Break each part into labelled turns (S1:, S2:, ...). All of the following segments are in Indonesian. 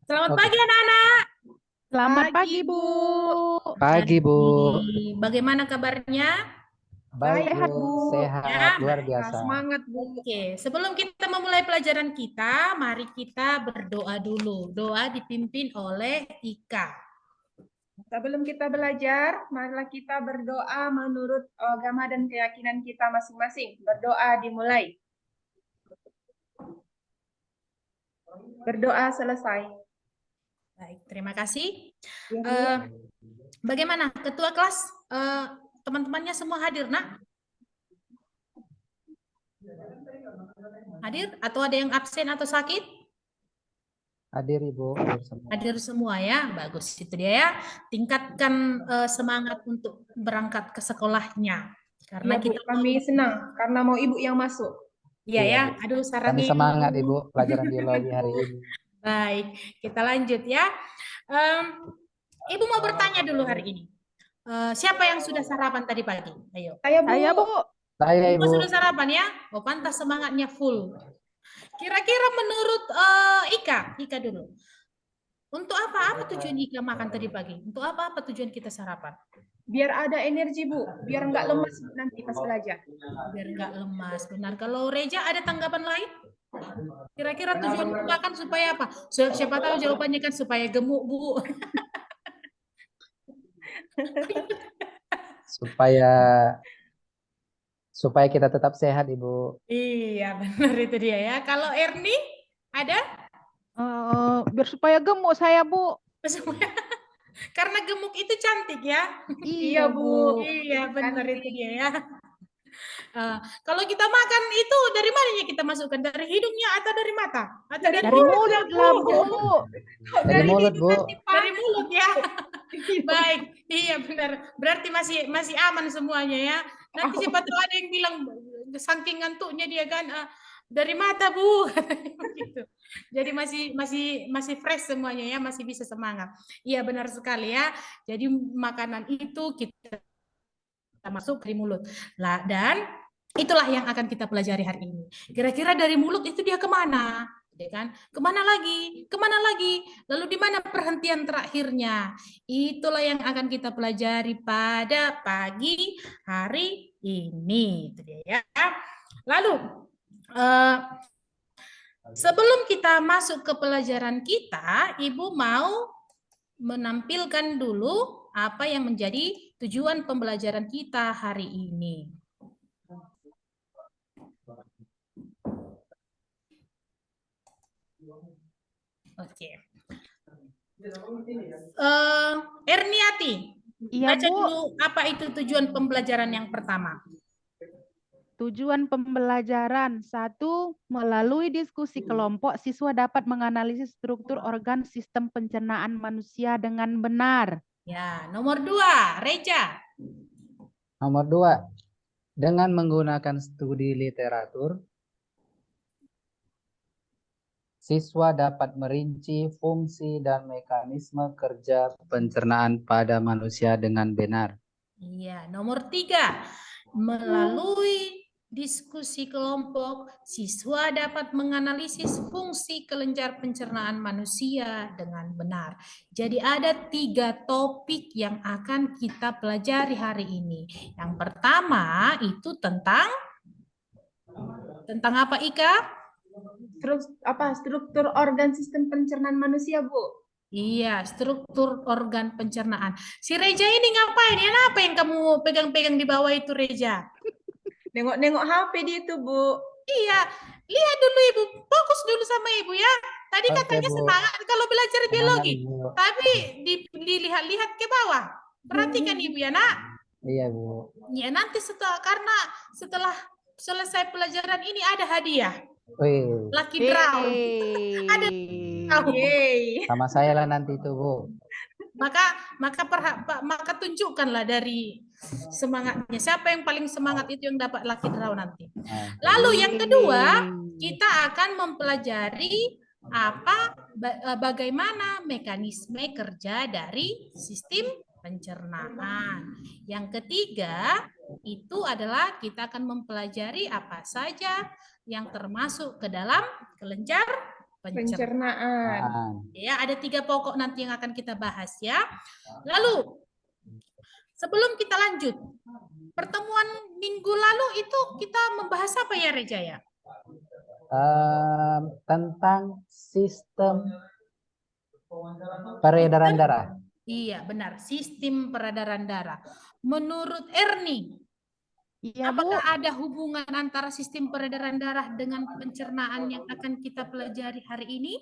S1: Selamat
S2: Oke.
S1: pagi anak-anak.
S3: Selamat pagi, Bu.
S2: Pagi, Bu.
S1: Bagaimana kabarnya?
S2: Baik,
S3: Sehat,
S2: Bu.
S3: Bu.
S2: Sehat,
S1: Ya,
S2: luar
S1: baik.
S2: biasa.
S3: Semangat, Bu.
S1: Oke, sebelum kita memulai pelajaran kita, mari kita berdoa dulu. Doa dipimpin oleh Ika.
S3: Sebelum kita belajar, marilah kita berdoa menurut agama dan keyakinan kita masing-masing. Berdoa dimulai. Berdoa selesai.
S1: Baik, terima kasih.
S3: Ya,
S1: Bagaimana ketua kelas? Teman-temannya semua hadir, Nak? Hadir? Atau ada yang absen atau sakit?
S2: Hadir, Ibu. Hadir semua.
S1: Hadir semua ya, bagus itu dia ya. Tingkatkan semangat untuk berangkat ke sekolahnya. Karena
S3: Iya, Bu.
S1: kita
S3: Kami senang karena mau Ibu yang masuk.
S1: Iya
S2: Iya,
S1: ya,
S2: Bu.
S1: aduh
S2: Kami
S1: sarangnya
S2: semangat,
S1: Ibu.
S2: Ibu, pelajaran biologi hari ini.
S1: Baik, kita lanjut ya. Ibu mau bertanya dulu hari ini. Siapa yang sudah sarapan tadi pagi? Ayo.
S3: Saya, Bu. Saya, Bu.
S2: Saya,
S1: Semua
S2: Ibu.
S1: sudah sarapan ya? Oh, pantas semangatnya full. Kira-kira menurut Ika dulu. Untuk apa tujuan Ika makan tadi pagi? Untuk apa tujuan kita sarapan?
S3: Biar ada energi, Bu. Biar nggak lemas nanti pas belajar.
S1: Biar nggak lemas. Benar. Kalau Reja ada tanggapan lain? Kira-kira tujuan makan supaya apa? Siapa tahu jawabannya kan supaya gemuk, Bu.
S2: Supaya kita tetap sehat, Ibu.
S1: Iya, benar itu dia ya. Kalau Erni ada?
S3: Biar supaya gemuk saya, Bu.
S1: Karena gemuk itu cantik ya.
S3: Iya, Bu.
S1: Iya, benar itu dia ya. Kalau kita makan itu dari mananya kita masukkan? Dari hidungnya atau dari mata? Atau dari
S3: mulut lah, Bu.
S2: Dari mulut, Bu.
S1: Dari mulut ya. Baik, iya benar. Berarti masih aman semuanya ya. Nanti siapa tahu ada yang bilang saking ngantuknya dia kan dari mata, Bu. Gitu. Jadi masih fresh semuanya ya, masih bisa semangat. Iya benar sekali ya. Jadi makanan itu kita masuk dari mulut. Lah, dan itulah yang akan kita pelajari hari ini. Kira-kira dari mulut itu dia kemana? Ya kan? Kemana lagi? Kemana lagi? Lalu di mana perhentian terakhirnya? Itulah yang akan kita pelajari pada pagi hari ini. Itu dia ya. Lalu sebelum kita masuk ke pelajaran kita, Ibu mau menampilkan dulu apa yang menjadi tujuan pembelajaran kita hari ini. Oke. Erniati,
S3: Iya,
S1: baca
S3: Bu.
S1: dulu apa itu tujuan pembelajaran yang pertama.
S3: Tujuan pembelajaran 1. Melalui diskusi kelompok, siswa dapat menganalisis struktur organ sistem pencernaan manusia dengan benar.
S1: Ya, nomor 2, Reja.
S2: Nomor 2. Dengan menggunakan studi literatur, siswa dapat merinci fungsi dan mekanisme kerja pencernaan pada manusia dengan benar.
S1: Iya, nomor 3. Melalui diskusi kelompok, siswa dapat menganalisis fungsi kelenjar pencernaan manusia dengan benar. Jadi ada 3 topik yang akan kita pelajari hari ini. Yang pertama itu tentang apa, Ika?
S3: Struktur organ sistem pencernaan manusia, Bu.
S1: Iya, struktur organ pencernaan. Si Reja ini ngapain? Ya, apa yang kamu pegang-pegang di bawah itu, Reja?
S3: Nengok-nengok HP dia itu, Bu.
S1: Iya, lihat dulu Ibu, fokus dulu sama Ibu ya. Tadi
S2: Oke,
S1: katanya
S2: Bu.
S1: semangat kalau belajar
S2: Semangat,
S1: biologi,
S2: Ibu.
S1: tapi dilihat-lihat ke bawah. Perhatikan Ibu ya, Nak.
S2: Iya, Bu.
S1: Ya, nanti setelah selesai pelajaran ini ada hadiah.
S2: Wih,
S1: Lucky draw. Ada tahu.
S2: sama saya lah nanti itu, Bu.
S1: Maka tunjukkanlah dari semangatnya. Siapa yang paling semangat itu yang dapat lucky draw nanti. Lalu yang kedua, kita akan mempelajari bagaimana mekanisme kerja dari sistem pencernaan. Yang ketiga, itu adalah kita akan mempelajari apa saja yang termasuk ke dalam kelenjar pencernaan. Ya, ada 3 pokok nanti yang akan kita bahas ya. Lalu sebelum kita lanjut, pertemuan minggu lalu itu kita membahas apa ya, Reja ya?
S2: Tentang sistem peredaran darah.
S1: Iya, benar. Sistem peredaran darah. Menurut Erni,
S3: Iya, Bu.
S1: apakah ada hubungan antara sistem peredaran darah dengan pencernaan yang akan kita pelajari hari ini?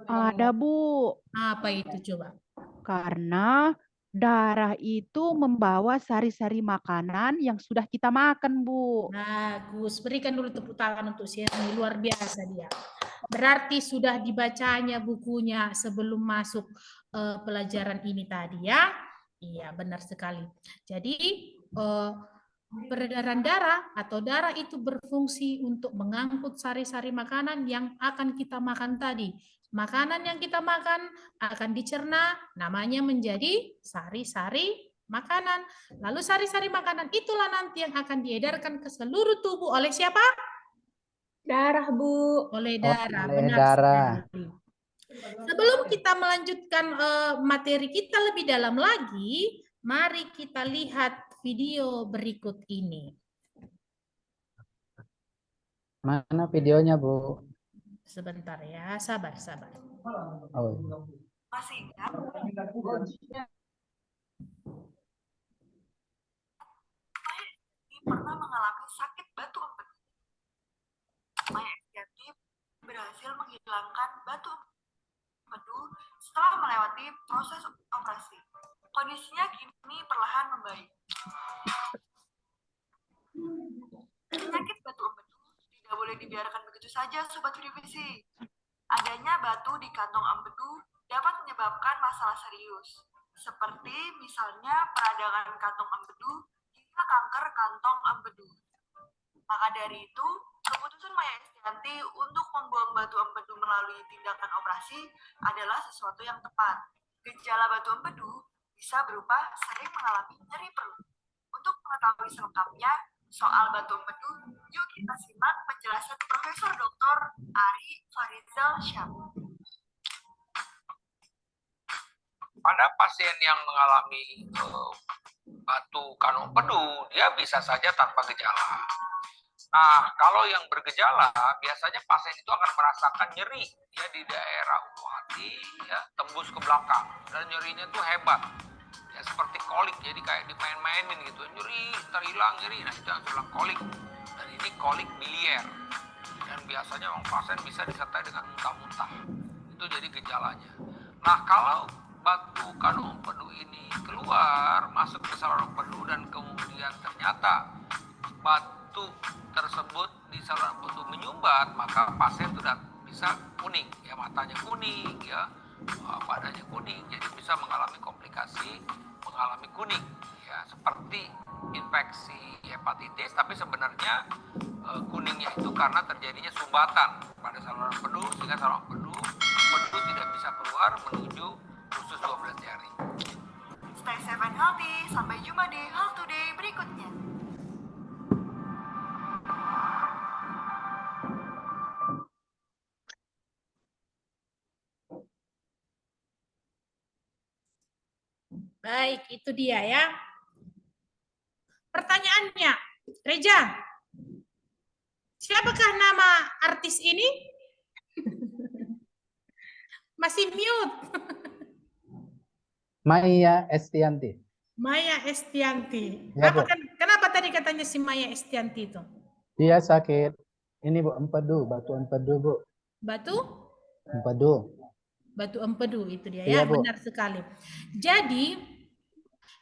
S3: Ada, Bu.
S1: Apa itu coba?
S3: Karena darah itu membawa sari-sari makanan yang sudah kita makan, Bu.
S1: Bagus. Berikan dulu tepuk tangan untuk Erni. Luar biasa dia. Berarti sudah dibacanya bukunya sebelum masuk pelajaran ini tadi ya. Iya, benar sekali. Jadi peredaran darah atau darah itu berfungsi untuk mengangkut sari-sari makanan yang akan kita makan tadi. Makanan yang kita makan akan dicerna, namanya menjadi sari-sari makanan. Lalu sari-sari makanan itulah nanti yang akan diedarkan ke seluruh tubuh oleh siapa?
S4: Darah, Bu.
S1: Oleh darah.
S2: Oleh
S1: Benar
S2: darah.
S1: sekali. Sebelum kita melanjutkan materi kita lebih dalam lagi, mari kita lihat video berikut ini.
S2: Mana videonya, Bu?
S1: Sebentar ya, sabar.
S2: Oh.
S5: Masih ingat? Saya pernah mengalami sakit batu empedu. Maya Estianti berhasil menghilangkan batu empedu setelah melewati proses operasi. Kondisinya kini perlahan membaik. Penyakit batu empedu tidak boleh dibiarkan begitu saja, Sobat Revisi. Adanya batu di kantong empedu dapat menyebabkan masalah serius, seperti misalnya peradangan kantong empedu hingga kanker kantong empedu. Maka dari itu, keputusan Maya Estianti untuk membuang batu empedu melalui tindakan operasi adalah sesuatu yang tepat. Gejala batu empedu bisa berupa sering mengalami nyeri perut. Untuk mengetahui selengkapnya soal batu empedu, yuk kita simak penjelasan Profesor Dr. Ari Farizal Syam.
S6: Pada pasien yang mengalami batu kantong empedu, dia bisa saja tanpa gejala. Nah, kalau yang bergejala, biasanya pasien itu akan merasakan nyeri ya di daerah ulu hati, ya, tembus ke belakang, dan nyerinya itu hebat. Ya, seperti kolik, jadi kayak dimain-mainin gitu, nyeri, terhilang nyeri, nah itu yang bilang kolik. Dan ini kolik biliar. Dan biasanya orang pasien bisa disertai dengan muntah-muntah. Itu jadi gejalanya. Nah, kalau batu kantong empedu ini keluar, masuk ke saluran empedu dan kemudian ternyata batu tersebut di saluran empedu menyumbat, maka pasien sudah bisa kuning, ya, matanya kuning, ya, badannya kuning, jadi bisa mengalami komplikasi, mengalami kuning, ya, seperti infeksi hepatitis, tapi sebenarnya kuningnya itu karena terjadinya sumbatan pada saluran empedu, sehingga saluran empedu tidak bisa keluar menuju usus 12 jari.
S5: Stay safe and healthy, sampai jumpa di Health Today berikutnya.
S1: Baik, itu dia ya. Pertanyaannya, Reja, siapakah nama artis ini? Masih mute.
S2: Maya Estianti.
S1: Maya Estianti.
S2: Ya, Bu.
S1: Kenapa tadi katanya si Maya Estianti itu?
S2: Dia sakit. Ini, Bu, empedu, batu empedu, Bu.
S1: Batu?
S2: Empedu.
S1: Batu empedu itu dia
S2: Iya,
S1: ya,
S2: Bu.
S1: benar sekali. Jadi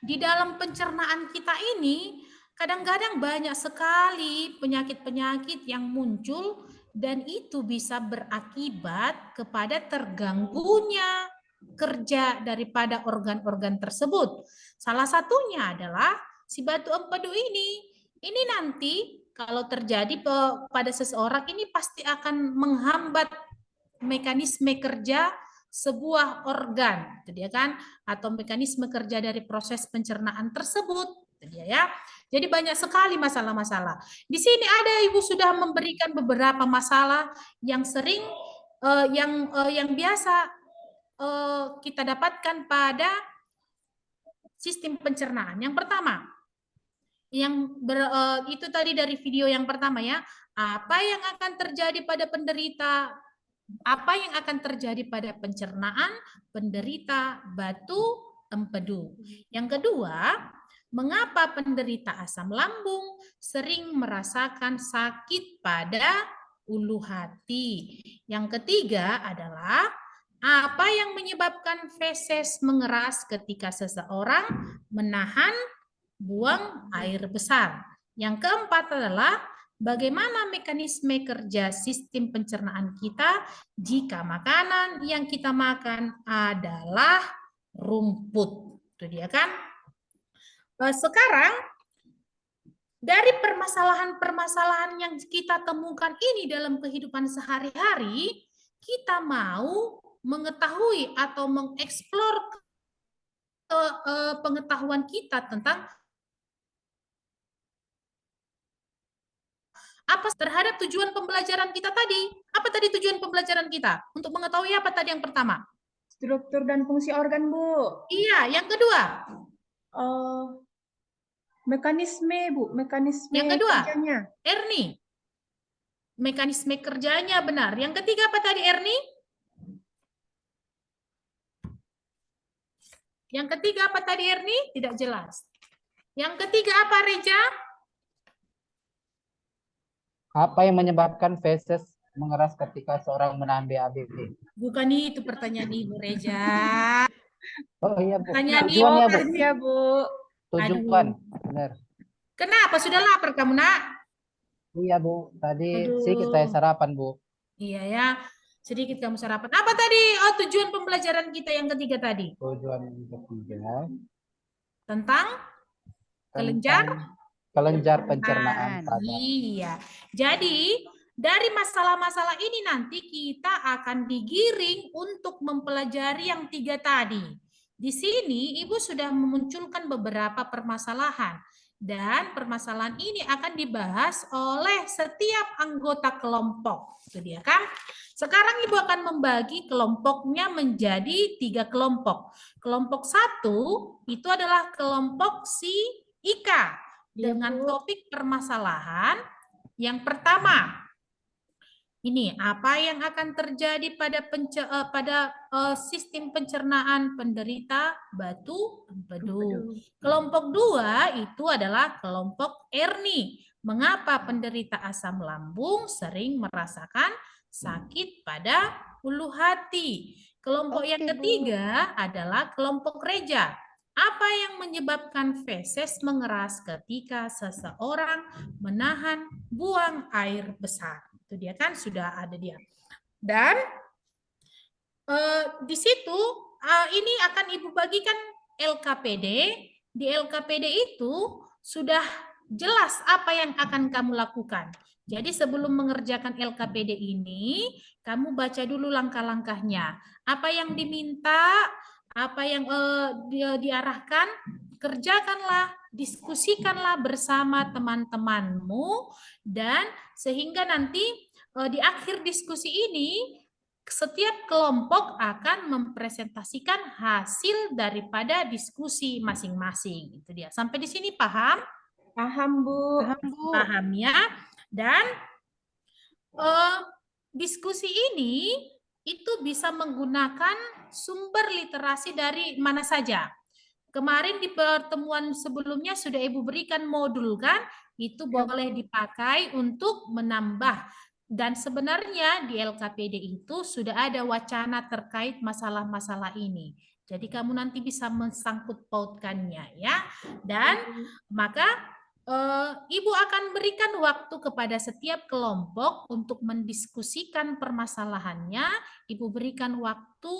S1: di dalam pencernaan kita ini kadang-kadang banyak sekali penyakit-penyakit yang muncul dan itu bisa berakibat kepada terganggunya kerja daripada organ-organ tersebut. Salah satunya adalah si batu empedu ini. Ini nanti kalau terjadi pada seseorang ini pasti akan menghambat mekanisme kerja sebuah organ, gitu ya kan, atau mekanisme kerja dari proses pencernaan tersebut, gitu ya. Jadi banyak sekali masalah-masalah. Di sini ada Ibu sudah memberikan beberapa masalah yang sering yang biasa kita dapatkan pada sistem pencernaan. Yang pertama, itu tadi dari video yang pertama ya, apa yang akan terjadi pada penderita, apa yang akan terjadi pada pencernaan penderita batu empedu. Yang kedua, mengapa penderita asam lambung sering merasakan sakit pada ulu hati. Yang ketiga adalah apa yang menyebabkan feses mengeras ketika seseorang menahan buang air besar. Yang keempat adalah bagaimana mekanisme kerja sistem pencernaan kita jika makanan yang kita makan adalah rumput. Itu dia kan. Sekarang dari permasalahan-permasalahan yang kita temukan ini dalam kehidupan sehari-hari, kita mau mengetahui atau mengeksplor pengetahuan kita tentang apa terhadap tujuan pembelajaran kita tadi. Apa tadi tujuan pembelajaran kita? Untuk mengetahui apa tadi yang pertama?
S4: Struktur dan fungsi organ, Bu.
S1: Iya, yang kedua?
S4: Mekanisme, Bu. Mekanisme
S1: yang kedua?
S4: kerjanya.
S1: Erni. Mekanisme kerjanya benar. Yang ketiga apa tadi, Erni? Yang ketiga apa tadi, Erni? Tidak jelas. Yang ketiga apa, Reja?
S2: Apa yang menyebabkan feses mengeras ketika seorang menahan BAB?
S1: Bukan itu pertanyaan Ibu, Reja.
S2: Oh iya, Bu.
S1: Pertanyaan
S2: Tujuannya, Bu.
S4: Ya, Bu.
S2: Tujuan. Benar.
S1: Kenapa? Sudah lapar kamu, Nak?
S2: Iya, Bu. Tadi sedikit saya sarapan, Bu.
S1: Iya ya. Sedikit kamu sarapan. Apa tadi tujuan pembelajaran kita yang ketiga tadi?
S2: Tujuan yang ketiga
S1: tentang kelenjar
S2: pencernaan pada.
S1: Iya. Jadi dari masalah-masalah ini nanti kita akan digiring untuk mempelajari yang tiga tadi. Di sini Ibu sudah memunculkan beberapa permasalahan. Dan permasalahan ini akan dibahas oleh setiap anggota kelompok. Itu dia kan. Sekarang Ibu akan membagi kelompoknya menjadi 3 kelompok. Kelompok 1 itu adalah kelompok si Ika dengan topik permasalahan yang pertama. Ini apa yang akan terjadi pada sistem pencernaan penderita batu empedu. Kelompok 2 itu adalah kelompok Erni. Mengapa penderita asam lambung sering merasakan sakit pada ulu hati. Kelompok yang ketiga adalah kelompok Reja. Apa yang menyebabkan feses mengeras ketika seseorang menahan buang air besar? Itu dia kan sudah ada dia. Dan di situ ini akan Ibu bagikan LKPD. Di LKPD itu sudah jelas apa yang akan kamu lakukan. Jadi sebelum mengerjakan LKPD ini, kamu baca dulu langkah-langkahnya. Apa yang diminta, apa yang diarahkan, kerjakanlah, diskusikanlah bersama teman-temanmu, dan sehingga nanti di akhir diskusi ini, setiap kelompok akan mempresentasikan hasil daripada diskusi masing-masing. Itu dia. Sampai di sini paham?
S4: Paham, Bu.
S3: Paham, Bu.
S1: Paham ya. Dan diskusi ini itu bisa menggunakan sumber literasi dari mana saja. Kemarin di pertemuan sebelumnya sudah Ibu berikan modul kan? Itu boleh dipakai untuk menambah. Dan sebenarnya di LKPD itu sudah ada wacana terkait masalah-masalah ini. Jadi kamu nanti bisa mensangkut pautkannya ya. Dan maka Ibu akan berikan waktu kepada setiap kelompok untuk mendiskusikan permasalahannya. Ibu berikan waktu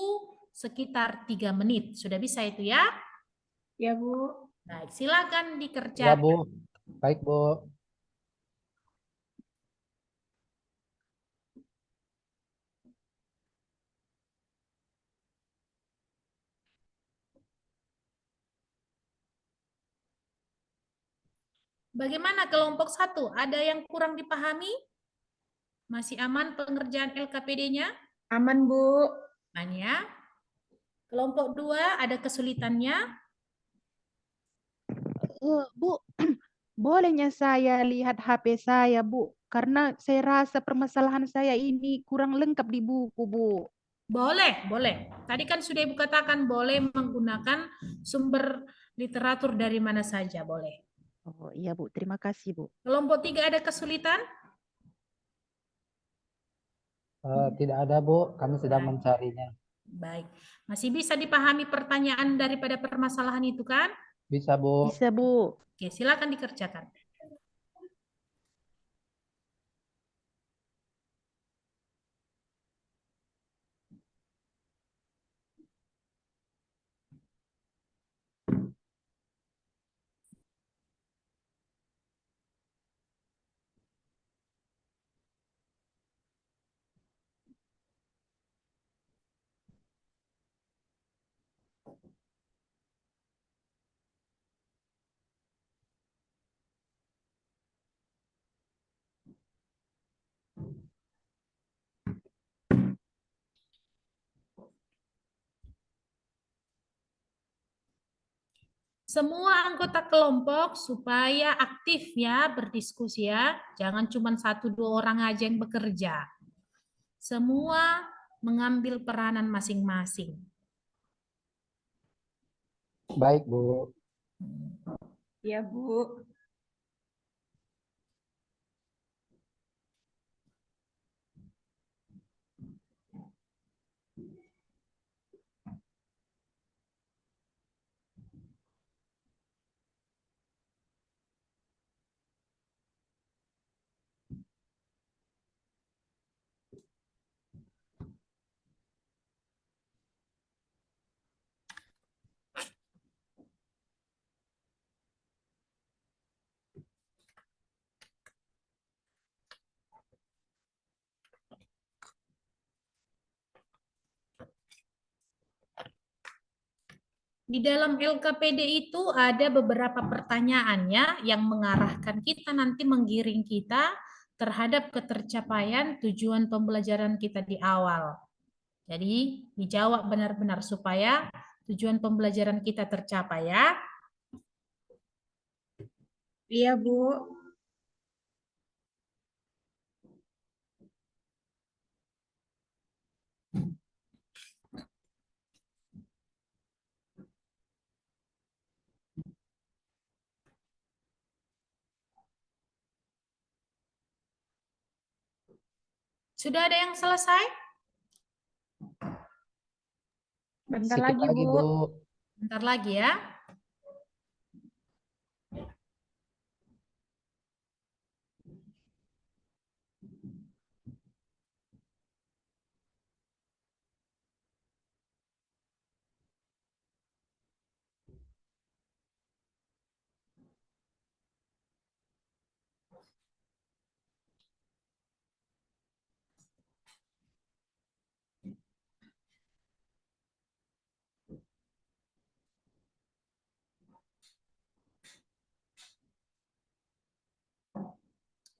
S1: sekitar 3 menit. Sudah bisa itu ya?
S4: Ya, Bu.
S1: Baik, silakan
S2: Ya,
S1: dikerjakan.
S2: Bu. Baik, Bu.
S1: Bagaimana kelompok 1? Ada yang kurang dipahami? Masih aman pengerjaan LKPD-nya?
S4: Aman, Bu.
S1: Aman ya. Kelompok 2 ada kesulitannya?
S3: Bu, bolehnya saya lihat HP saya, Bu? Karena saya rasa permasalahan saya ini kurang lengkap di buku, Bu.
S1: Boleh, boleh. Tadi kan sudah Ibu katakan boleh menggunakan sumber literatur dari mana saja, boleh.
S3: Oh iya, Bu. Terima kasih, Bu.
S1: Kelompok 3 ada kesulitan?
S2: Tidak ada, Bu. Kami sedang
S1: Baik.
S2: mencarinya.
S1: Baik. Masih bisa dipahami pertanyaan daripada permasalahan itu kan?
S2: Bisa, Bu.
S3: Bisa, Bu.
S1: Oke, silakan dikerjakan. Semua anggota kelompok supaya aktif ya, berdiskusi ya. Jangan cuma 1-2 orang aja yang bekerja. Semua mengambil peranan masing-masing.
S2: Baik, Bu.
S4: Iya, Bu.
S1: Di dalam LKPD itu ada beberapa pertanyaan ya yang mengarahkan kita nanti menggiring kita terhadap ketercapaian tujuan pembelajaran kita di awal. Jadi dijawab benar-benar supaya tujuan pembelajaran kita tercapai ya.
S4: Iya, Bu.
S1: Sudah ada yang selesai?
S4: Bentar
S2: Sedikit
S4: lagi,
S2: lagi,
S4: Bu.
S2: Bu.
S1: Bentar lagi ya.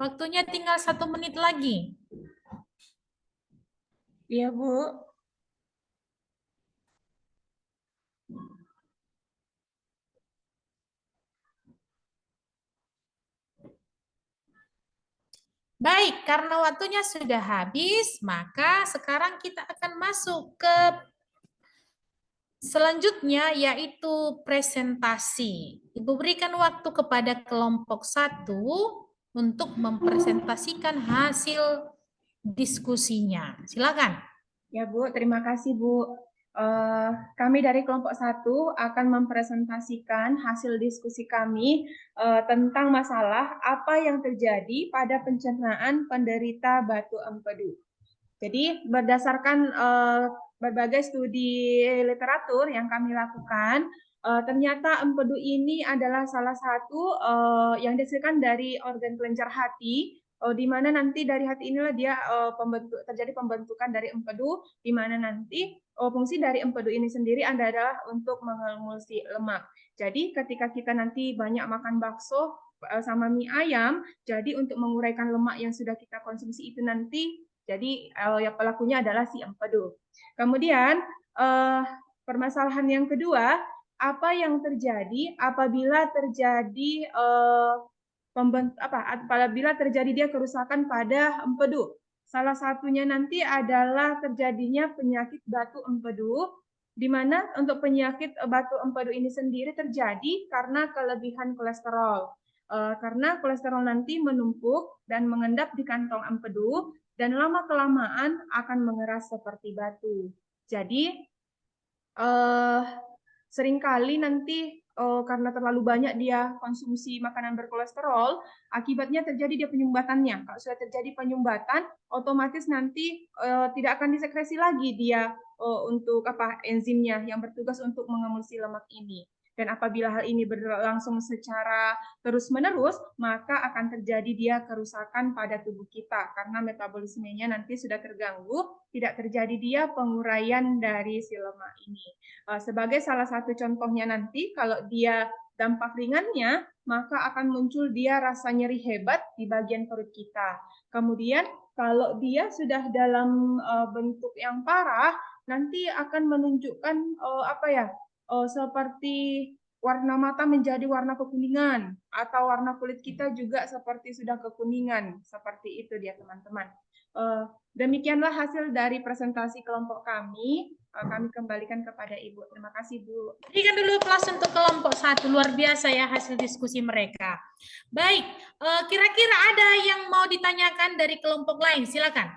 S1: Waktunya tinggal 1 menit lagi.
S4: Iya, Bu.
S1: Baik, karena waktunya sudah habis, maka sekarang kita akan masuk ke selanjutnya, yaitu presentasi. Ibu berikan waktu kepada kelompok 1 untuk mempresentasikan hasil diskusinya. Silakan.
S4: Ya, Bu. Terima kasih, Bu. Kami dari kelompok 1 akan mempresentasikan hasil diskusi kami tentang masalah apa yang terjadi pada pencernaan penderita batu empedu. Jadi berdasarkan berbagai studi literatur yang kami lakukan, ternyata empedu ini adalah salah satu yang dihasilkan dari organ kelenjar hati, di mana nanti dari hati inilah dia terjadi pembentukan dari empedu, di mana nanti fungsi dari empedu ini sendiri adalah untuk mengemulsi lemak. Jadi ketika kita nanti banyak makan bakso sama mie ayam, jadi untuk menguraikan lemak yang sudah kita konsumsi itu nanti Jadi yang pelakunya adalah si empedu. Kemudian permasalahan yang kedua, apa yang terjadi apabila terjadi apabila terjadi dia kerusakan pada empedu. Salah satunya nanti adalah terjadinya penyakit batu empedu, di mana untuk penyakit batu empedu ini sendiri terjadi karena kelebihan kolesterol. Karena kolesterol nanti menumpuk dan mengendap di kantong empedu dan lama-kelamaan akan mengeras seperti batu. Jadi seringkali nanti karena terlalu banyak dia konsumsi makanan berkolesterol, akibatnya terjadi dia penyumbatannya. Kalau sudah terjadi penyumbatan, otomatis nanti tidak akan disekresi lagi dia untuk enzimnya yang bertugas untuk mengemulsi lemak ini. Dan apabila hal ini berlangsung secara terus-menerus, maka akan terjadi dia kerusakan pada tubuh kita karena metabolismenya nanti sudah terganggu, tidak terjadi dia penguraian dari si lemak ini. Sebagai salah satu contohnya nanti, kalau dia dampak ringannya, maka akan muncul dia rasa nyeri hebat di bagian perut kita. Kemudian kalau dia sudah dalam bentuk yang parah, nanti akan menunjukkan seperti warna mata menjadi warna kekuningan atau warna kulit kita juga seperti sudah kekuningan. Seperti itu dia teman-teman. Demikianlah hasil dari presentasi kelompok kami. Kami kembalikan kepada Ibu. Terima kasih, Bu.
S1: Berikan dulu kelas untuk kelompok 1. Luar biasa ya hasil diskusi mereka. Baik, kira-kira ada yang mau ditanyakan dari kelompok lain? Silakan.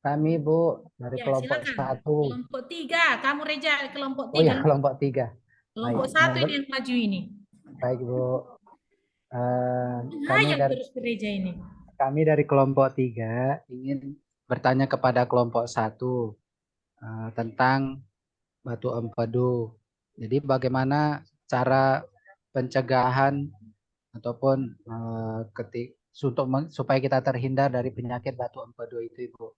S2: Kami, Bu, dari
S1: Ya,
S2: kelompok
S1: silakan.
S2: 1.
S1: Kelompok 3. Kamu Reja, kelompok 3.
S2: Oh ya, kelompok 3.
S1: Kelompok
S2: Baik.
S1: 1 ini yang maju ini.
S2: Baik, Bu.
S1: Terus ke Reja ini.
S2: Kami dari kelompok 3 ingin bertanya kepada kelompok 1 tentang batu empedu. Jadi bagaimana cara pencegahan ataupun supaya kita terhindar dari penyakit batu empedu itu, Ibu?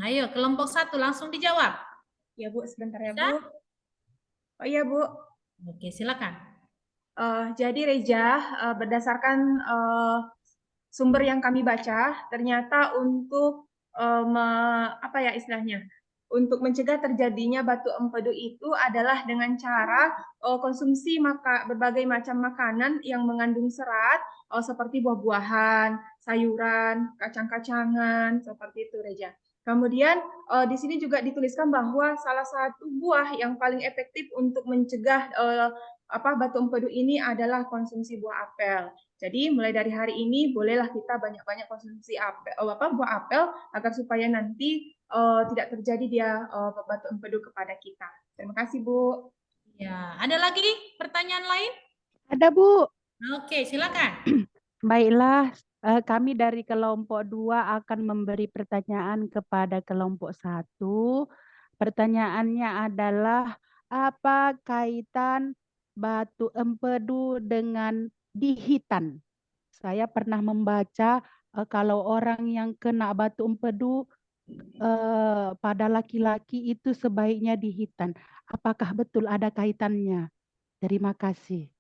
S1: Ayo, kelompok 1 langsung dijawab.
S4: Ya, Bu, sebentar ya, Bu. Oh iya, Bu.
S1: Oke, silakan.
S4: Jadi Reja, berdasarkan sumber yang kami baca, ternyata untuk untuk mencegah terjadinya batu empedu itu adalah dengan cara konsumsi berbagai macam makanan yang mengandung serat, seperti buah-buahan, sayuran, kacang-kacangan, seperti itu, Reja. Kemudian di sini juga dituliskan bahwa salah satu buah yang paling efektif untuk mencegah batu empedu ini adalah konsumsi buah apel. Jadi mulai dari hari ini bolehlah kita banyak-banyak konsumsi buah apel agar supaya nanti tidak terjadi dia batu empedu kepada kita. Terima kasih, Bu.
S1: Ya, ada lagi pertanyaan lain?
S3: Ada, Bu.
S1: Oke, silakan.
S3: Baiklah, kami dari kelompok 2 akan memberi pertanyaan kepada kelompok 1. Pertanyaannya adalah, apa kaitan batu empedu dengan dihitan? Saya pernah membaca kalau orang yang kena batu empedu pada laki-laki itu sebaiknya dihitan. Apakah betul ada kaitannya? Terima kasih.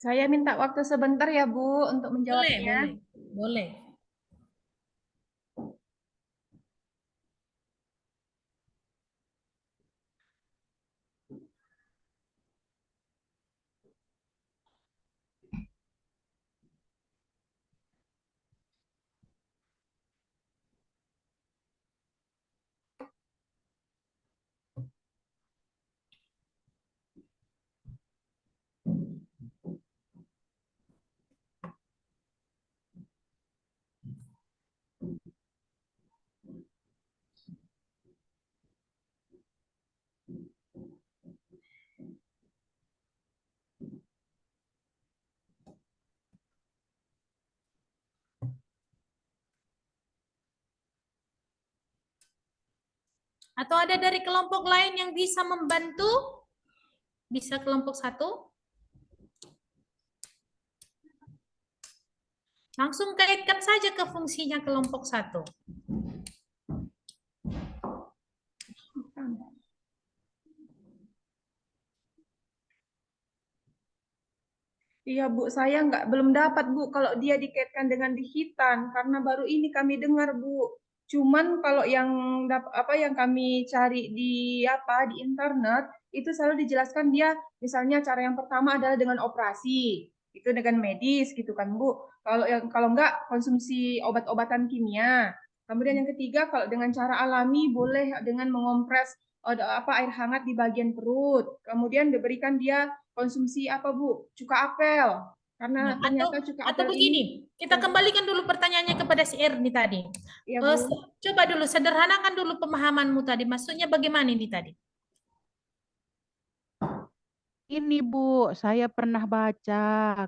S4: Saya minta waktu sebentar ya, Bu, untuk menjawabnya.
S1: Boleh. Atau ada dari kelompok lain yang bisa membantu? Bisa kelompok 1? Langsung kaitkan saja ke fungsinya kelompok 1.
S4: Iya Bu, saya belum dapat Bu kalau dia dikaitkan dengan dihitan karena baru ini kami dengar Bu. Cuman kalau yang yang kami cari di internet itu selalu dijelaskan dia misalnya cara yang pertama adalah dengan operasi, itu dengan medis gitu kan Bu. Kalau enggak konsumsi obat-obatan kimia. Kemudian yang ketiga kalau dengan cara alami boleh dengan mengompres air hangat di bagian perut. Kemudian diberikan dia konsumsi Bu? Cuka apel. Karena
S1: Nah,
S4: ternyata cuka
S1: atau
S4: apel ini
S1: begini, kita
S4: ya,
S1: kembalikan dulu pertanyaannya kepada si Erni tadi.
S4: ya Bu.
S1: Coba dulu sederhanakan dulu pemahamanmu tadi. Maksudnya bagaimana ini tadi?
S3: Ini Bu, saya pernah baca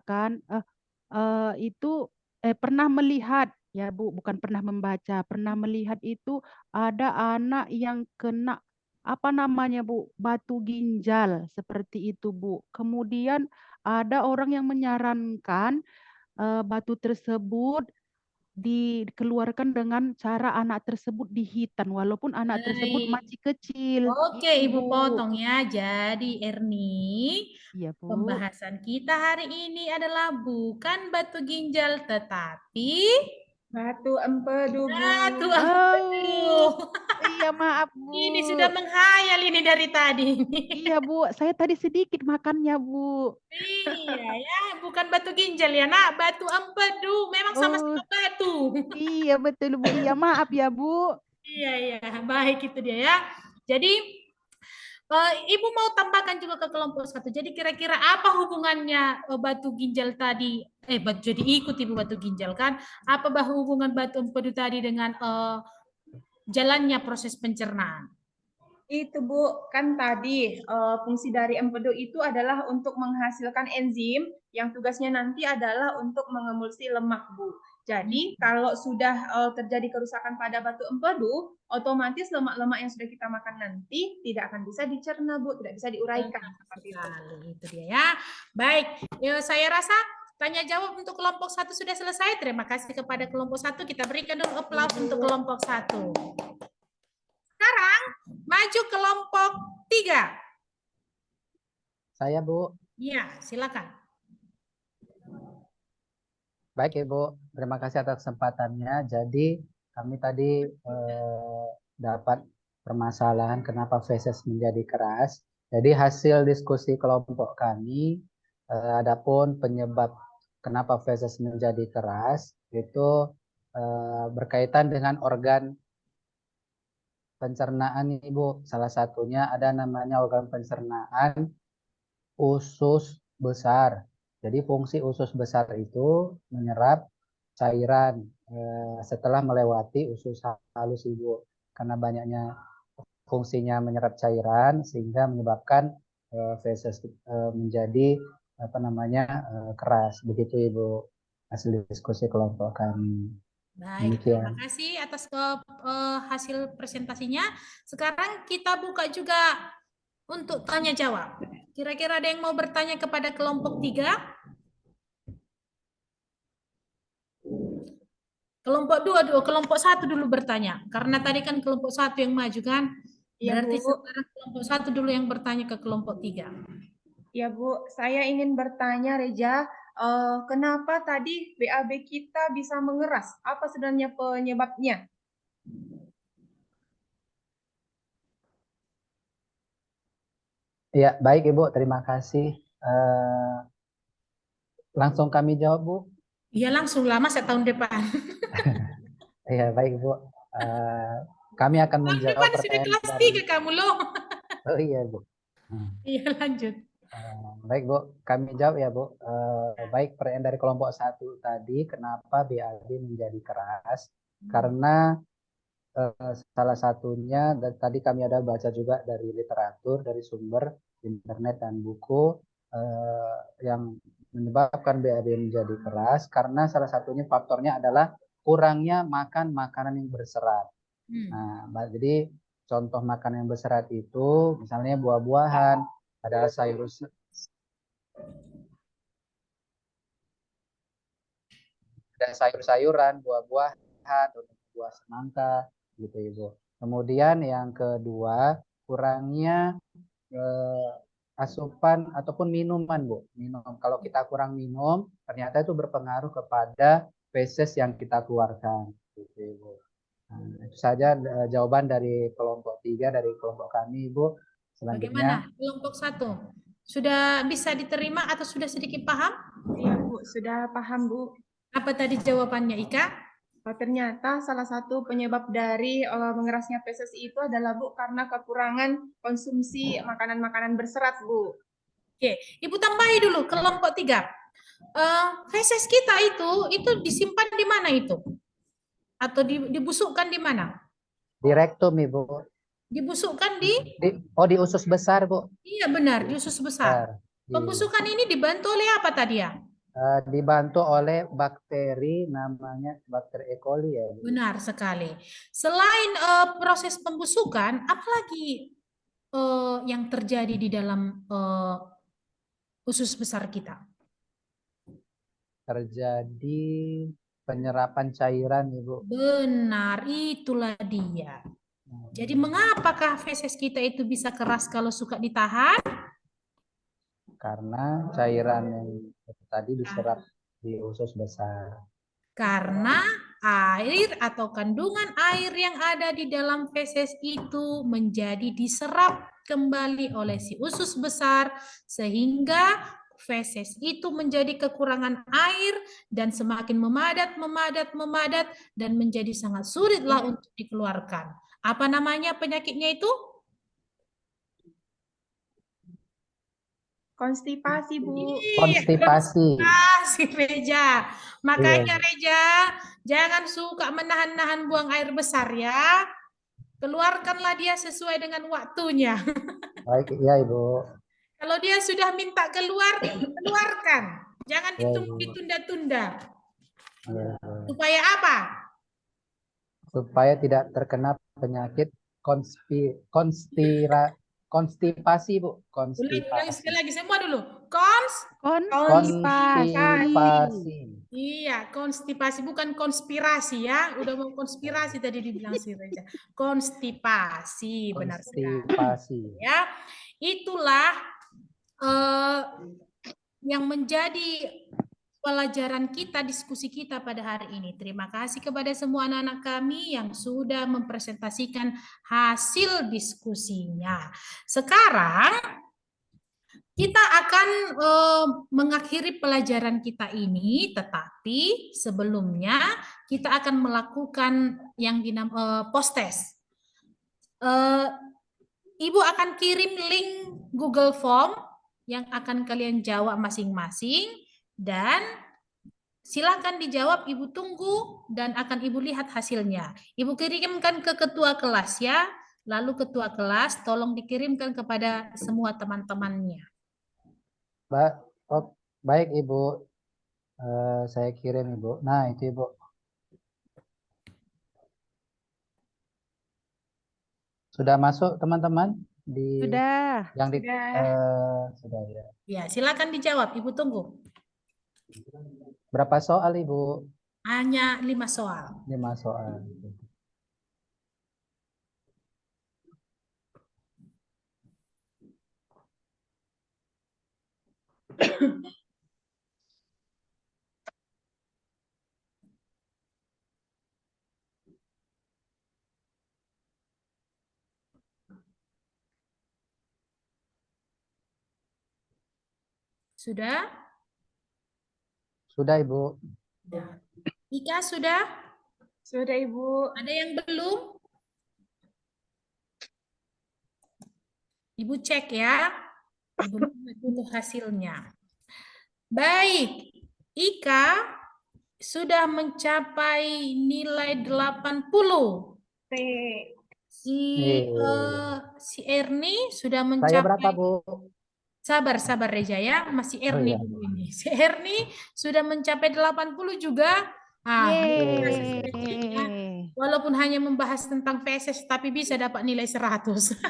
S3: kan, itu pernah melihat ya Bu, bukan pernah membaca, pernah melihat itu ada anak yang kena apa namanya Bu, batu ginjal seperti itu Bu. Kemudian ada orang yang menyarankan batu tersebut dikeluarkan dengan cara anak tersebut dihitan, walaupun anak tersebut
S1: Baik.
S3: masih kecil.
S1: Oke,
S3: Gitu
S1: Ibu
S3: Bu.
S1: potong ya. Jadi Erni,
S3: Iya Bu.
S1: pembahasan kita hari ini adalah bukan batu ginjal, tetapi
S4: Batu empedu Bu.
S1: batu
S3: Oh,
S1: empedu.
S3: iya maaf Bu.
S1: Ini sudah menghayal ini dari tadi.
S3: Iya Bu, saya tadi sedikit makannya Bu.
S1: Iya ya, bukan batu ginjal ya nak, batu empedu. Memang
S3: Oh,
S1: sama-sama batu.
S3: iya betul Bu. Iya maaf ya Bu.
S1: Iya iya, baik itu dia ya. Jadi Ibu mau tambahkan juga ke kelompok satu. Jadi kira-kira apa hubungannya batu ginjal tadi? Jadi ikut Ibu batu ginjal kan? Apa hubungan batu empedu tadi dengan jalannya proses pencernaan?
S4: Itu Bu, kan tadi fungsi dari empedu itu adalah untuk menghasilkan enzim yang tugasnya nanti adalah untuk mengemulsi lemak Bu. Jadi kalau sudah terjadi kerusakan pada batu empedu, otomatis lemak-lemak yang sudah kita makan nanti tidak akan bisa dicerna Bu, tidak bisa diuraikan seperti itu.
S1: Itu dia ya. Baik, saya rasa tanya jawab untuk kelompok satu sudah selesai. Terima kasih kepada kelompok satu. Kita berikan dulu applause untuk kelompok satu. Sekarang maju kelompok 3.
S2: Saya Bu.
S1: Iya, silakan.
S2: Baik Ibu, terima kasih atas kesempatannya. Jadi kami tadi dapat permasalahan kenapa feses menjadi keras. Jadi hasil diskusi kelompok kami, adapun penyebab kenapa feses menjadi keras itu berkaitan dengan organ pencernaan Ibu. Salah satunya ada namanya organ pencernaan usus besar. Jadi fungsi usus besar itu menyerap cairan setelah melewati usus halus Ibu. Karena banyaknya fungsinya menyerap cairan sehingga menyebabkan feses menjadi keras. Begitu Ibu hasil diskusi kelompok kami.
S1: Baik, terima kasih atas hasil presentasinya. Sekarang kita buka juga untuk tanya jawab. Kira-kira ada yang mau bertanya kepada kelompok 3? Kelompok 2 dulu, kelompok 1 dulu bertanya. Karena tadi kan kelompok 1 yang maju kan? Berarti sekarang kelompok 1 dulu yang bertanya ke kelompok 3.
S4: Ya Bu, saya ingin bertanya Reja, kenapa tadi BAB kita bisa mengeras? Apa sebenarnya penyebabnya?
S2: Ya, baik Ibu, terima kasih. Langsung kami jawab Bu.
S1: Iya langsung lah, masa tahun depan.
S2: Ya, baik Bu. Kami akan menjawab
S1: pertanyaan sudah kelas
S2: dari...
S1: 3 kamu loh.
S2: Oh iya Bu.
S1: Iya lanjut.
S2: Baik Bu, kami jawab ya Bu. Baik, pertanyaan dari kelompok 1 tadi, kenapa BAB menjadi keras? Karena salah satunya tadi kami ada baca juga dari literatur, dari sumber internet dan buku yang menyebabkan BAB menjadi keras karena salah satunya faktornya adalah kurangnya makan makanan yang berserat. Nah, jadi contoh makanan yang berserat itu misalnya buah-buahan, ada sayur-sayuran, buah-buahan, buah semangka, gitu Ibu. Kemudian yang kedua, kurangnya asupan ataupun minuman, Bu. Minum. Kalau kita kurang minum, ternyata itu berpengaruh kepada feses yang kita keluarkan. Gitu, Bu. Nah, itu saja jawaban dari kelompok 3 dari kelompok kami, Bu. Selanjutnya,
S1: Bagaimana kelompok 1? Sudah bisa diterima atau sudah sedikit paham?
S4: Iya, Bu, sudah paham, Bu.
S1: Apa tadi jawabannya, Ika?
S4: Ternyata salah satu penyebab dari mengerasnya feses itu adalah, Bu, karena kekurangan konsumsi makanan-makanan berserat, Bu.
S1: Oke, Ibu tambahi dulu kelompok 3. Feses kita itu disimpan di mana itu? Atau dibusukkan di mana?
S2: di rektum, Ibu.
S1: Dibusukkan di?
S2: Di usus besar, Bu.
S1: Iya benar, di usus besar. Pembusukan ini dibantu oleh apa tadi ya?
S2: Dibantu oleh bakteri namanya bakteri E. coli ya.
S1: Benar sekali. Selain proses pembusukan, apalagi yang terjadi di dalam usus besar kita?
S2: Terjadi penyerapan cairan, Ibu.
S1: Benar, itulah dia. Jadi mengapakah feses kita itu bisa keras kalau suka ditahan?
S2: Karena cairan yang tadi diserap di usus besar.
S1: Karena air atau kandungan air yang ada di dalam feses itu menjadi diserap kembali oleh si usus besar sehingga feses itu menjadi kekurangan air dan semakin memadat dan menjadi sangat sulitlah untuk dikeluarkan. Apa namanya penyakitnya itu?
S4: Konstipasi, Bu.
S2: Konstipasi.
S1: Si Reja. Makanya Reja, jangan suka menahan-nahan buang air besar ya. Keluarkanlah dia sesuai dengan waktunya.
S2: Baik, ya Ibu.
S1: Kalau dia sudah minta keluar, keluarkan. Jangan
S2: Ya,
S1: ditunda-tunda.
S2: Ya.
S1: Supaya apa?
S2: Supaya tidak terkena penyakit konstipasi, Bu.
S1: Ulangi sekali lagi semua dulu.
S2: Konstipasi.
S1: Iya, konstipasi bukan konspirasi ya. Udah mau konspirasi tadi dibilang si Reja. Konstipasi, benar sekali. Ya, itulah yang menjadi pelajaran kita, diskusi kita pada hari ini. Terima kasih kepada semua anak-anak kami yang sudah mempresentasikan hasil diskusinya. Sekarang kita akan mengakhiri pelajaran kita ini, tetapi sebelumnya kita akan melakukan yang dinamakan post-test. Ibu akan kirim link Google Form yang akan kalian jawab masing-masing dan silakan dijawab, Ibu tunggu dan akan Ibu lihat hasilnya. Ibu kirimkan ke ketua kelas ya, lalu ketua kelas tolong dikirimkan kepada semua teman-temannya.
S2: Baik Ibu, saya kirim Ibu. Nah itu Ibu. Sudah masuk teman-teman di
S3: Sudah.
S2: yang di sudah ya.
S1: Ya silakan dijawab, Ibu tunggu.
S2: Berapa soal Ibu?
S1: Hanya 5 soal.
S2: 5 soal.
S1: Sudah?
S2: Sudah Ibu.
S1: Ika sudah?
S4: Sudah Ibu.
S1: Ada yang belum? Ibu cek ya. Ibu lihat dulu hasilnya. Baik, Ika sudah mencapai nilai 80. Si Erni sudah mencapai.
S2: Saya berapa Bu?
S1: Sabar Reja ya, masih Erni dulu ini. Si Erni sudah mencapai 80 juga. Walaupun hanya membahas tentang feses tapi bisa dapat nilai 100.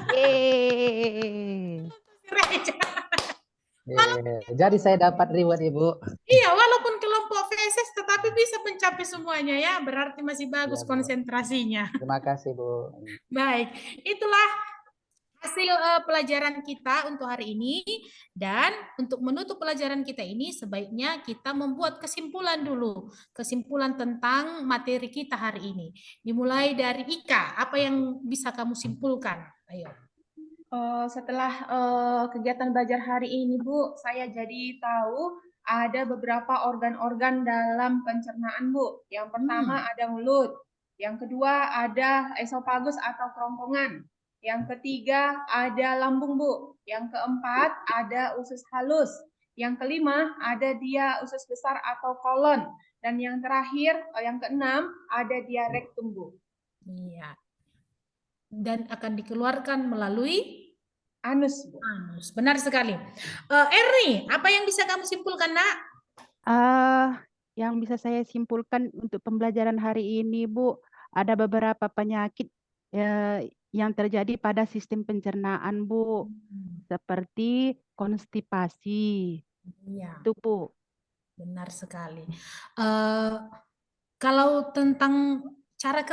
S2: Jadi saya dapat reward Ibu.
S1: Iya, walaupun kelompok feses tetapi bisa mencapai semuanya ya. Berarti masih bagus konsentrasinya.
S2: Terima kasih Bu.
S1: Baik, itulah hasil pelajaran kita untuk hari ini, dan untuk menutup pelajaran kita ini sebaiknya kita membuat kesimpulan dulu, kesimpulan tentang materi kita hari ini. Dimulai dari Ika, apa yang bisa kamu simpulkan? Ayo.
S4: Setelah kegiatan belajar hari ini, Bu, saya jadi tahu ada beberapa organ-organ dalam pencernaan, Bu. Yang pertama ada mulut, yang kedua ada esofagus atau kerongkongan, yang ketiga ada lambung, Bu, yang keempat ada usus halus, yang kelima ada dia usus besar atau kolon, dan yang terakhir, yang keenam ada dia rektum, Bu.
S1: Iya. Dan akan dikeluarkan melalui
S4: Anus, Bu.
S1: anus. Benar sekali. Erni, apa yang bisa kamu simpulkan, Nak?
S3: Yang bisa saya simpulkan untuk pembelajaran hari ini, Bu, ada beberapa penyakit yang terjadi pada sistem pencernaan, Bu, seperti konstipasi.
S1: Iya,
S3: Itu, Bu.
S1: benar sekali. Kalau tentang cara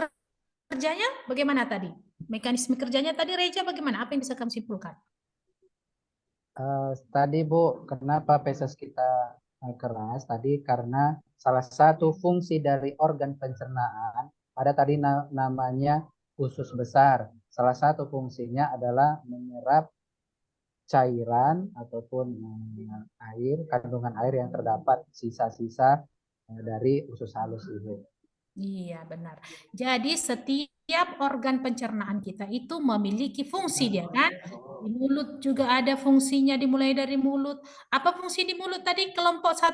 S1: kerjanya, bagaimana tadi? Mekanisme kerjanya tadi, Reja, bagaimana? Apa yang bisa kamu simpulkan?
S2: Tadi Bu, kenapa feses kita keras? Tadi karena salah satu fungsi dari organ pencernaan ada tadi namanya usus besar. Salah satu fungsinya adalah menyerap cairan ataupun air, kandungan air yang terdapat sisa-sisa dari usus halus itu.
S1: Iya, benar. Jadi setiap organ pencernaan kita itu memiliki fungsi dia kan? Di mulut juga ada fungsinya, dimulai dari mulut. Apa fungsi di mulut tadi kelompok 1?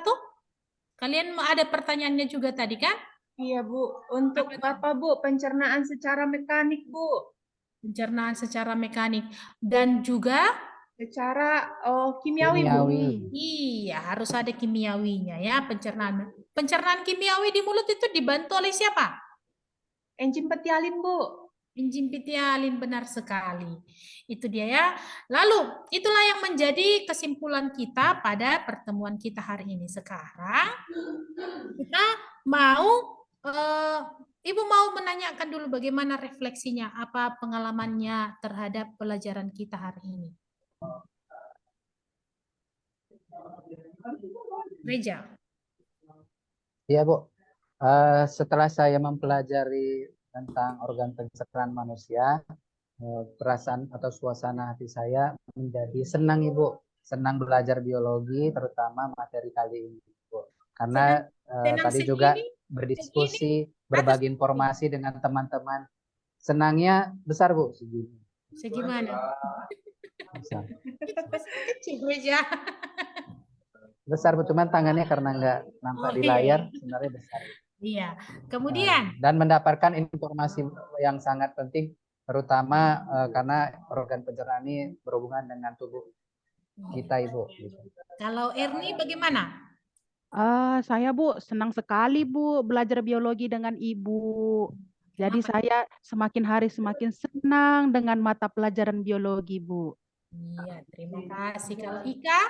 S1: Kalian ada pertanyaannya juga tadi kan?
S4: Iya, Bu. Untuk apa, Bu? Pencernaan secara mekanik, Bu.
S1: Pencernaan secara mekanik dan juga
S4: Secara kimiawi, Bu.
S1: iya, harus ada kimiawinya ya, pencernaan. Pencernaan kimiawi di mulut itu dibantu oleh siapa?
S4: Enzim petialin, Bu.
S1: Enzim petialin, benar sekali. Itu dia ya. Lalu, itulah yang menjadi kesimpulan kita pada pertemuan kita hari ini. Sekarang kita mau Ibu mau menanyakan dulu bagaimana refleksinya, apa pengalamannya terhadap pelajaran kita hari ini. Reja.
S2: Iya, Bu. Setelah saya mempelajari tentang organ pencernaan manusia, perasaan atau suasana hati saya menjadi senang, Ibu. Senang belajar biologi, terutama materi kali ini, Bu. Karena tadi juga berdiskusi, berbagi informasi dengan teman-teman. Senangnya besar, Bu, segini.
S1: Segimana?
S2: Besar.
S1: Kecil Reja.
S2: Besar, Bu, cuman tangannya karena nggak nampak di layar, sebenarnya besar.
S1: Iya. Kemudian
S2: dan mendapatkan informasi yang sangat penting, terutama karena organ pencernaan ini berhubungan dengan tubuh kita, Ibu.
S1: Kalau Erni bagaimana?
S3: Saya, Bu, senang sekali, Bu, belajar biologi dengan Ibu. Jadi saya semakin hari semakin senang dengan mata pelajaran biologi, Bu.
S1: Iya, terima kasih. Kalau Ika?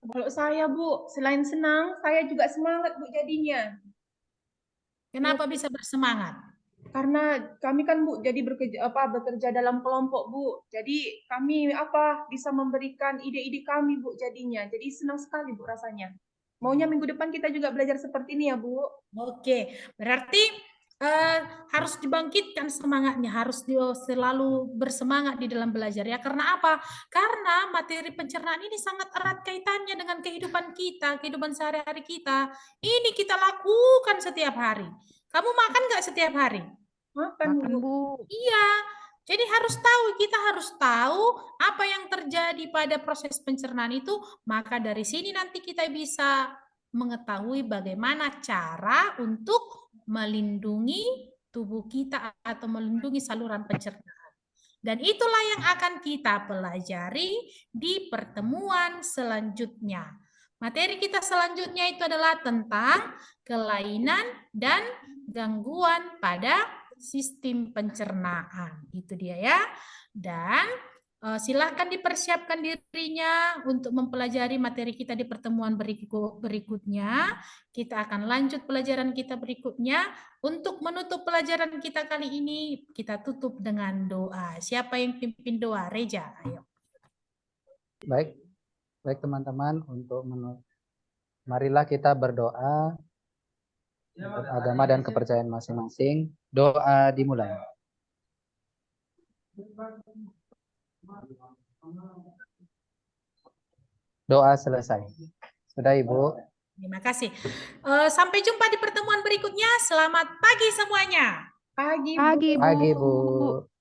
S4: Kalau saya, Bu, selain senang, saya juga semangat, Bu, jadinya.
S1: Kenapa bisa bersemangat?
S4: Karena kami kan, Bu, jadi bekerja dalam kelompok, Bu. Jadi kami bisa memberikan ide-ide kami, Bu, jadinya. Jadi senang sekali, Bu, rasanya. Maunya minggu depan kita juga belajar seperti ini ya, Bu.
S1: Oke, berarti harus dibangkitkan semangatnya, harus selalu bersemangat di dalam belajar ya. Karena apa? Karena materi pencernaan ini sangat erat kaitannya dengan kehidupan kita, kehidupan sehari-hari kita. Ini kita lakukan setiap hari. Kamu makan nggak setiap hari?
S4: Makan, Bu.
S1: Iya. Jadi kita harus tahu apa yang terjadi pada proses pencernaan itu, maka dari sini nanti kita bisa mengetahui bagaimana cara untuk melindungi tubuh kita atau melindungi saluran pencernaan. Dan itulah yang akan kita pelajari di pertemuan selanjutnya. Materi kita selanjutnya itu adalah tentang kelainan dan gangguan pada sistem pencernaan. Itu dia ya. Dan Silahkan dipersiapkan dirinya untuk mempelajari materi kita di pertemuan berikutnya. Kita akan lanjut pelajaran kita berikutnya. Untuk menutup pelajaran kita kali ini, kita tutup dengan doa. Siapa yang pimpin doa? Reja, ayo.
S2: Baik, baik teman-teman, marilah kita berdoa untuk agama dan kepercayaan masing-masing. Doa dimulai. Doa selesai. Sudah, Ibu.
S1: Terima kasih. Sampai jumpa di pertemuan berikutnya. Selamat pagi semuanya.
S4: Pagi, Bu.
S3: Pagi,
S2: Pagi,
S3: Bu.
S2: Bu.